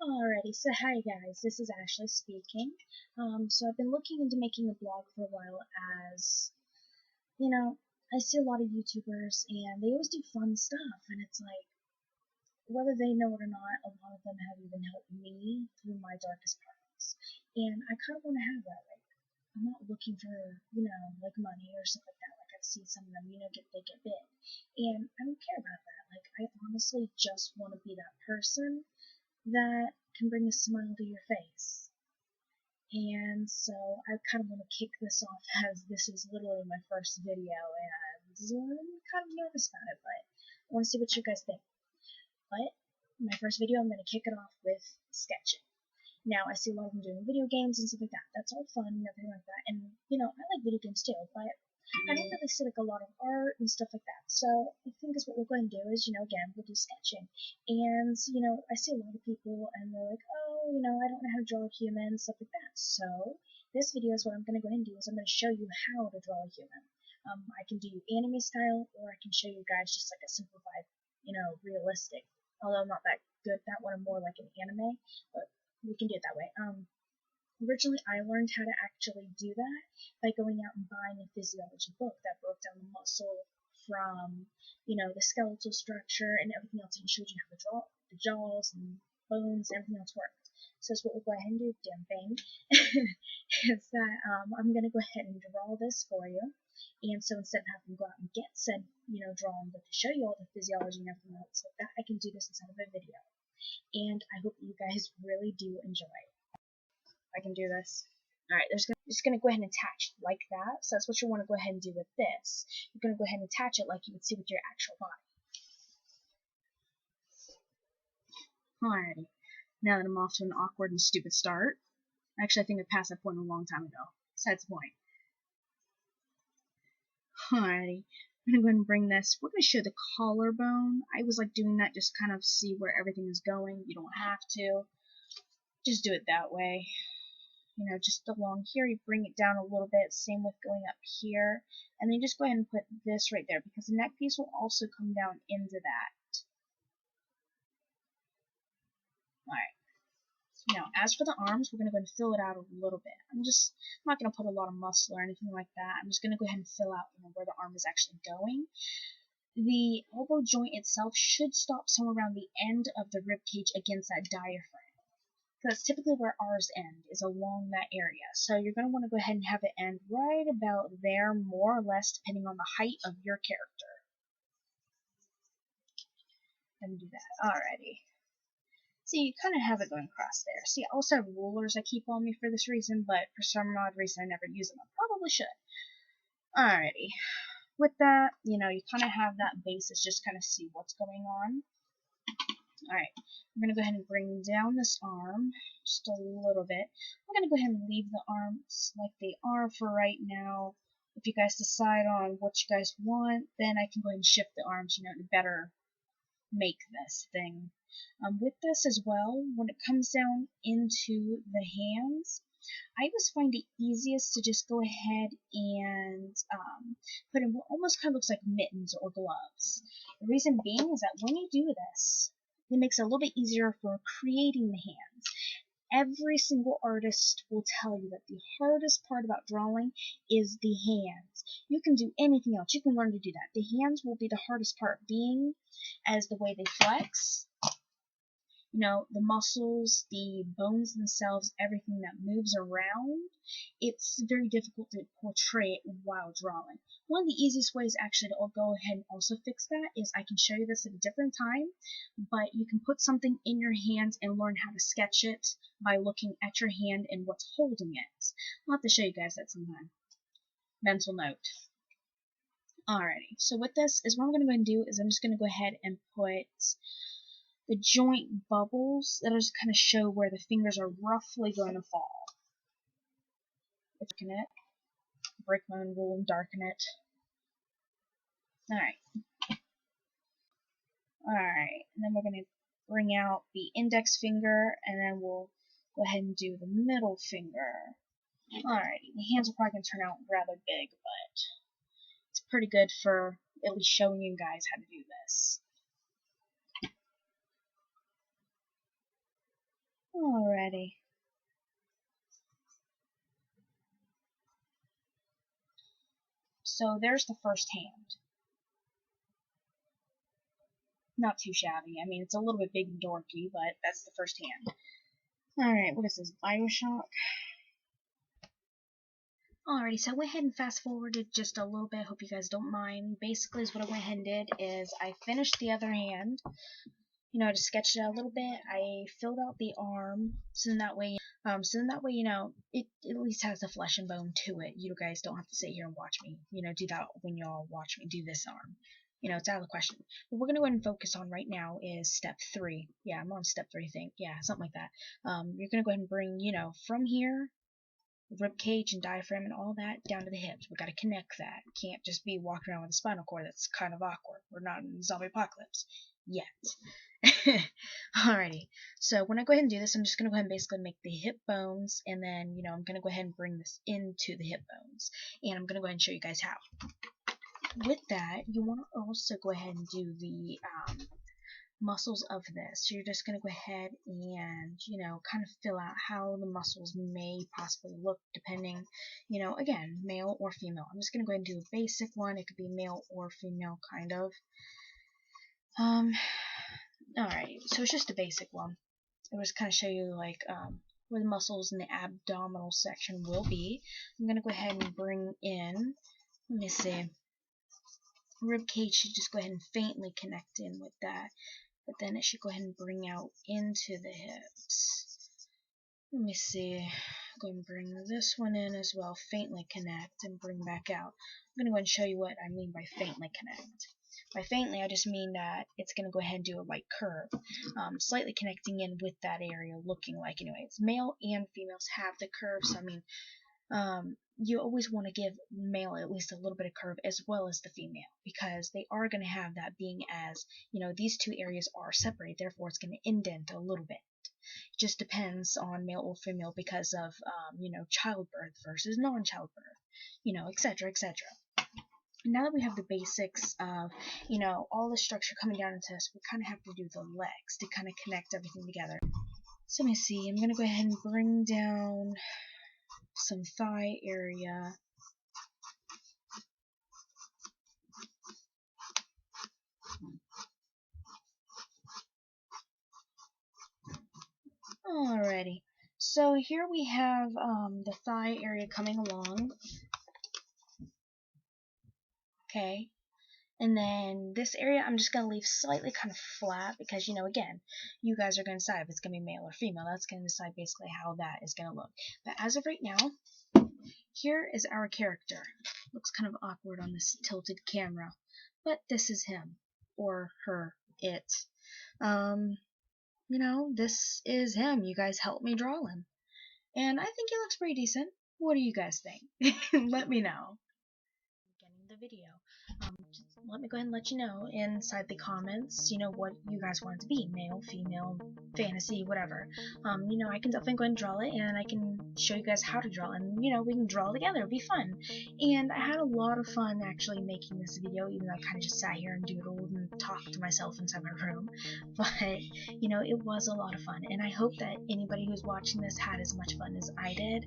Alrighty, so hi guys, this is Ashley speaking. So I've been looking into making a blog for a while as, you know, I see a lot of YouTubers and they always do fun stuff and it's like, whether they know it or not, a lot of them have even helped me through my darkest parts. And I kind of want to have that, like, I'm not looking for, like money or stuff like that. Like I've seen some of them, they get big. And I don't care about that. Like I honestly just want to be that person that can bring a smile to your face. And so I kind of want to kick this off as this is literally my first video and I'm kind of nervous about it, but I want to see what you guys think. But my first video, I'm going to kick it off with sketching. Now, I see a lot of them doing video games and stuff like that. That's all fun and everything like that. And, I like video games too, but I don't really see like a lot of art and stuff like that. So I think is what we're going to do is, again, we'll do sketching. And, I see a lot of people and they're like, oh, I don't know how to draw a human, stuff like that. So this video is what I'm going to go ahead and do is I'm going to show you how to draw a human. I can do anime style or I can show you guys just like a simplified, realistic. Although I'm not that good at that one, I'm more like an anime, but we can do it that way. Originally, I learned how to actually do that by going out and buying a physiology book that broke down the muscle from, the skeletal structure and everything else and showed you how to draw the jaws and bones and everything else worked. So that's what we'll go ahead and do, damn thing, is that I'm going to go ahead and draw this for you. And so instead of having to go out and get said, drawing, but to show you all the physiology and everything else like that, I can do this inside of a video. And I hope that you guys really do enjoy. I can do this. Alright, just going to go ahead and attach like that. So that's what you want to go ahead and do with this. You're going to go ahead and attach it like you would see with your actual body. Alrighty. Now that I'm off to an awkward and stupid start. Actually, I think I passed that point a long time ago. Besides the point. Alrighty. I'm going to go ahead and bring this. We're going to show the collarbone. I was like doing that just kind of see where everything is going. You don't have to. Just do it that way. Just along here, you bring it down a little bit, same with going up here, and then just go ahead and put this right there, because the neck piece will also come down into that. Alright, now as for the arms, we're going to go ahead and fill it out a little bit. I'm not going to put a lot of muscle or anything like that. I'm just going to go ahead and fill out where the arm is actually going. The elbow joint itself should stop somewhere around the end of the rib cage against that diaphragm. That's typically where ours end, is along that area. So you're going to want to go ahead and have it end right about there, more or less, depending on the height of your character. And do that. Alrighty. See, you kind of have it going across there. See, I also have rulers I keep on me for this reason, but for some odd reason I never use them. I probably should. Alrighty. With that, you kind of have that basis, just kind of see what's going on. Alright, I'm going to go ahead and bring down this arm just a little bit. I'm going to go ahead and leave the arms like they are for right now. If you guys decide on what you guys want, then I can go ahead and shift the arms, to better make this thing. With this as well, when it comes down into the hands, I just find it easiest to just go ahead and put in what almost kind of looks like mittens or gloves. The reason being is that when you do this, it makes it a little bit easier for creating the hands. Every single artist will tell you that the hardest part about drawing is the hands. You can do anything else. You can learn to do that. The hands will be the hardest part, being as the way they flex. The muscles, the bones themselves, everything that moves around, it's very difficult to portray it while drawing. One of the easiest ways actually to go ahead and also fix that is I can show you this at a different time, but you can put something in your hands and learn how to sketch it by looking at your hand and what's holding it. I'll have to show you guys that sometime. Mental note. Alrighty, so with this is what I'm going to go and do is I'm just going to go ahead and put the joint bubbles that just kind of show where the fingers are roughly going to fall. Darken it, break my own rule and darken it. Alright, and then we're going to bring out the index finger, and then we'll go ahead and do the middle finger. Alrighty, the hands are probably going to turn out rather big, but it's pretty good for at least showing you guys how to do this. Alrighty. So there's the first hand. Not too shabby. I mean, it's a little bit big and dorky, but that's the first hand. Alright, what is this? BioShock? Alrighty, so I went ahead and fast forwarded just a little bit. Hope you guys don't mind. Basically, what I went ahead and did is I finished the other hand. You know, I just sketched it out a little bit. I filled out the arm, so then that way, you know, it at least has the flesh and bone to it. You guys don't have to sit here and watch me, you know, do that when y'all watch me do this arm. You know, it's out of the question. What we're gonna go ahead and focus on right now is step 3. Yeah, I'm on step 3, I think. Yeah, something like that. You're gonna go ahead and bring, you know, from here, rib cage and diaphragm and all that down to the hips. We got to connect that. Can't just be walking around with a spinal cord. That's kind of awkward. We're not in zombie apocalypse yet. Alrighty. So when I go ahead and do this, I'm just going to go ahead and basically make the hip bones, and then, you know, I'm going to go ahead and bring this into the hip bones, and I'm going to go ahead and show you guys how. With that, you want to also go ahead and do the muscles of this. So you're just going to go ahead and, you know, kind of fill out how the muscles may possibly look depending, you know, again, male or female. I'm just going to go ahead and do a basic one. It could be male or female, kind of. Alright, so it's just a basic one. It was kind of show you, like, where the muscles in the abdominal section will be. I'm going to go ahead and bring in, let me see, rib cage should just go ahead and faintly connect in with that. But then it should go ahead and bring out into the hips. Let me see. Go ahead and bring this one in as well. Faintly connect and bring back out. I'm going to go ahead and show you what I mean by faintly connect. By faintly, I just mean that it's going to go ahead and do a light curve, slightly connecting in with that area, looking like, anyways. Male and females have the curve, so I mean, you always want to give male at least a little bit of curve as well as the female, because they are going to have that, being as, you know, these two areas are separated, therefore it's going to indent a little bit. It just depends on male or female because of, you know, childbirth versus non-childbirth, you know, etc., etc. Now that we have the basics of, you know, all the structure coming down into this, we kind of have to do the legs to kind of connect everything together. So let me see, I'm going to go ahead and bring down some thigh area. Alrighty, so here we have the thigh area coming along. Okay, and then this area I'm just going to leave slightly kind of flat because, you know, again, you guys are going to decide if it's going to be male or female. That's going to decide basically how that is going to look. But as of right now, here is our character. Looks kind of awkward on this tilted camera, but this is him, or her, it. You know, this is him. You guys helped me draw him, and I think he looks pretty decent. What do you guys think? Let me know. Beginning the video. Just let me go ahead and let you know inside the comments, you know, what you guys want it to be, male, female, fantasy, whatever. You know, I can definitely go ahead and draw it, and I can show you guys how to draw, and, you know, we can draw together. It'll be fun. And I had a lot of fun actually making this video, even though I kind of just sat here and doodled and talked to myself inside my room. But, you know, it was a lot of fun, and I hope that anybody who's watching this had as much fun as I did,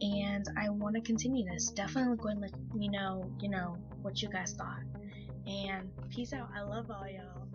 and I want to continue this. Definitely go ahead and let me know, you know, what you guys thought. And peace out. I love all y'all.